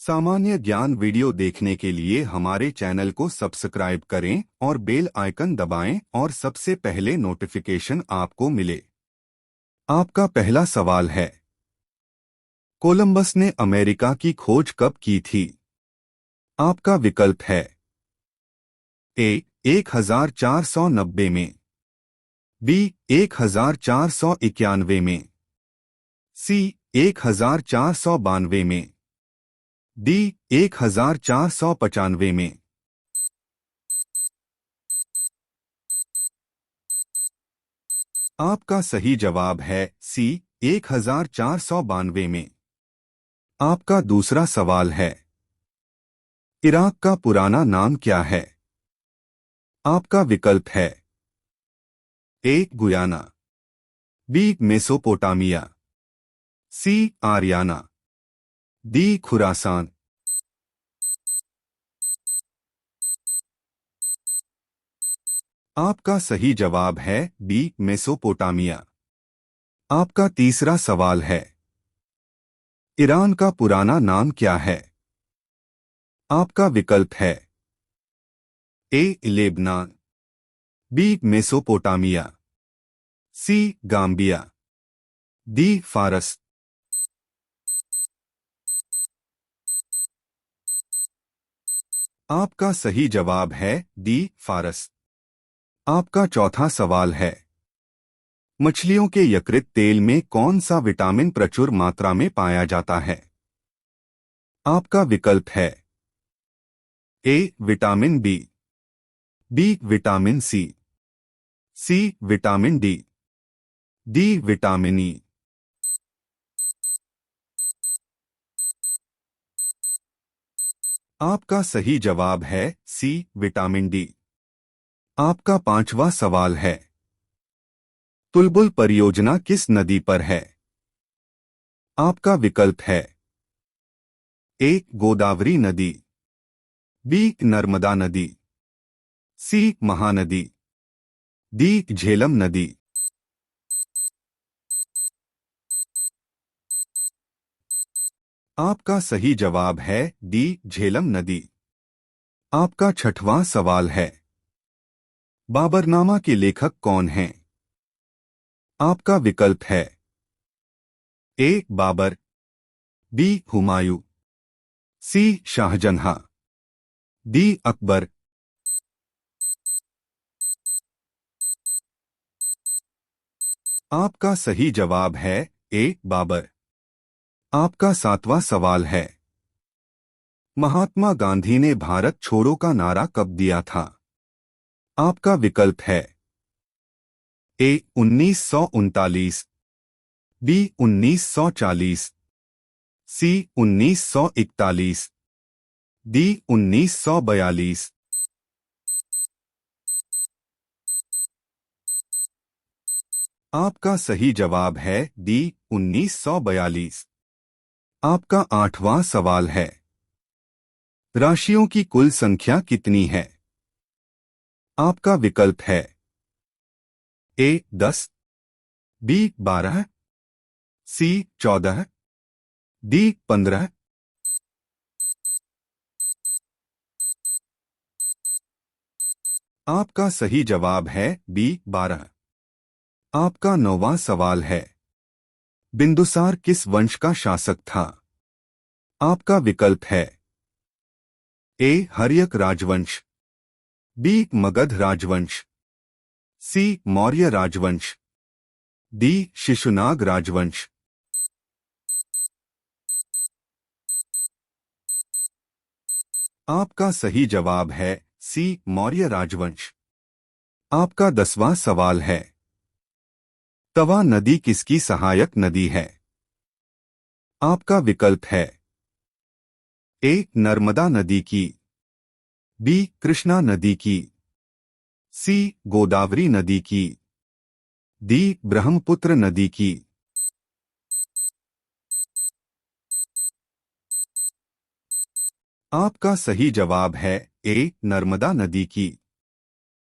सामान्य ज्ञान वीडियो देखने के लिए हमारे चैनल को सब्सक्राइब करें और बेल आइकन दबाएं और सबसे पहले नोटिफिकेशन आपको मिले। आपका पहला सवाल है, कोलंबस ने अमेरिका की खोज कब की थी? आपका विकल्प है ए 1490 में, बी 1491 में, सी 1492 में, डी 1495 में। आपका सही जवाब है सी 1492 में। आपका दूसरा सवाल है, इराक का पुराना नाम क्या है? आपका विकल्प है ए गुयाना, बी मेसोपोटामिया, सी आर्याना, डी खुरासान। आपका सही जवाब है बी मेसोपोटामिया। आपका तीसरा सवाल है, ईरान का पुराना नाम क्या है? आपका विकल्प है ए लेबनान, बी मेसोपोटामिया, सी गाम्बिया, डी फारस। आपका सही जवाब है डी फारस। आपका चौथा सवाल है, मछलियों के यकृत तेल में कौन सा विटामिन प्रचुर मात्रा में पाया जाता है? आपका विकल्प है A vitamin B, B vitamin C, C vitamin D, D vitamin E. आपका सही जवाब है सी विटामिन डी। आपका पांचवा सवाल है, तुलबुल परियोजना किस नदी पर है? आपका विकल्प है ए गोदावरी नदी, बी नर्मदा नदी, सी महानदी, डी झेलम नदी। आपका सही जवाब है डी झेलम नदी। आपका छठवां सवाल है, बाबरनामा के लेखक कौन हैं? आपका विकल्प है ए बाबर, बी हुमायूं, सी शाहजहां, डी अकबर। आपका सही जवाब है ए बाबर। आपका सातवां सवाल है, महात्मा गांधी ने भारत छोड़ो का नारा कब दिया था? आपका विकल्प है ए 1939, बी 1940, सी 1941, डी 1942। आपका सही जवाब है डी 1942। आपका आठवां सवाल है, राशियों की कुल संख्या कितनी है? आपका विकल्प है ए 10, बी 12, सी 14, डी 15। आपका सही जवाब है बी 12। आपका नौवां सवाल है, बिंदुसार किस वंश का शासक था? आपका विकल्प है ए हर्यक राजवंश, बी मगध राजवंश, सी मौर्य राजवंश, डी शिशुनाग राजवंश। आपका सही जवाब है सी मौर्य राजवंश। आपका 10वां सवाल है, तवा नदी किसकी सहायक नदी है? आपका विकल्प है ए नर्मदा नदी की, बी कृष्णा नदी की, सी गोदावरी नदी की, डी ब्रह्मपुत्र नदी की। आपका सही जवाब है ए नर्मदा नदी की।